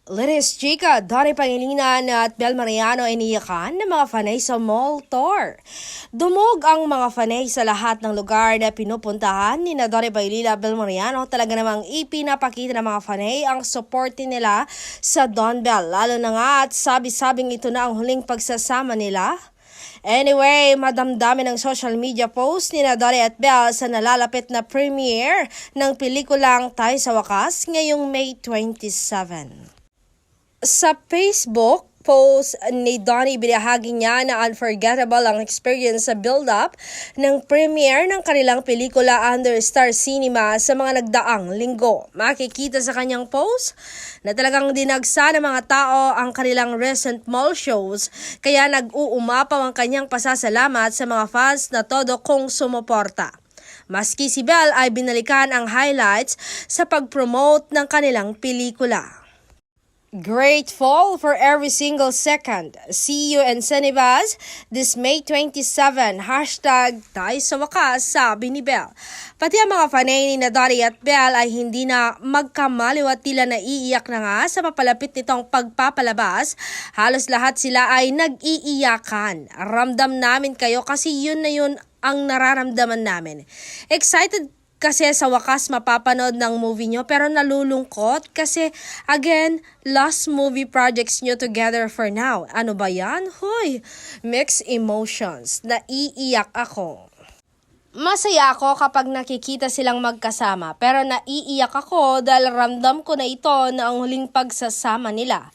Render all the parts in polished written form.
Liris Chica, Donnie Pangilinan at Bel Mariano iniyakan ng mga fanay sa mall tour. Dumog ang mga fanay sa lahat ng lugar na pinupuntahan ni na Donnie Pangilinan at Bel Mariano. Talaga namang ipinapakita ng mga fanay ang suporte nila sa Don Bel. Lalo na nga at sabi-sabing ito na ang huling pagsasama nila. Anyway, madamdamin ng social media post ni Donnie at Bel sa nalalapit na premiere ng pelikulang Tayo sa Wakas ngayong May 27. Sa Facebook post ni Donnie, binahagi niya na unforgettable ang experience sa build-up ng premiere ng kanilang pelikula under Star Cinema sa mga nagdaang linggo. Makikita sa kanyang post na talagang dinagsa ng mga tao ang kanilang recent mall shows, kaya nag-uumapaw ang kanyang pasasalamat sa mga fans na todo kong sumuporta. Maski si Bel ay binalikan ang highlights sa pag-promote ng kanilang pelikula. Grateful for every single second. See you in Cinemas this May 27. #Tayo sa Wakas, sabi ni Bel. Pati ang mga fanay ni Donnie at Bel ay hindi na magkamaliw at tila naiiyak na nga sa papalapit nitong pagpapalabas. Halos lahat sila ay nag-iiyakan. Ramdam namin kayo kasi yun na yun ang nararamdaman namin. Excited kasi sa wakas mapapanood ng movie nyo, pero nalulungkot kasi again, last movie projects nyo together for now. Ano ba yan? Hoy, mixed emotions. Naiiyak ako. Masaya ako kapag nakikita silang magkasama, pero naiiyak ako dahil ramdam ko na ito na ang huling pagsasama nila.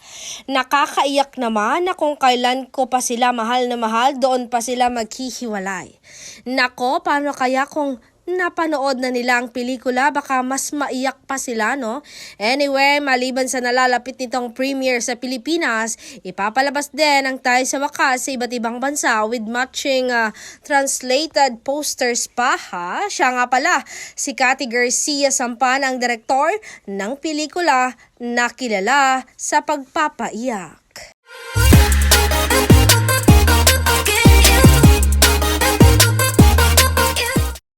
Nakakaiyak naman na kung kailan ko pa sila mahal na mahal, doon pa sila maghihiwalay. Nako, paano kaya kung napanood na nila ang pelikula, baka mas maiyak pa sila, no? Anyway, maliban sa nalalapit nitong premiere sa Pilipinas, ipapalabas din ang Tayo sa Wakas sa iba't ibang bansa with matching translated posters pa, ha? Siya nga pala, si Cathy Garcia Sampan ang direktor ng pelikula na kilala sa pagpapaiyak.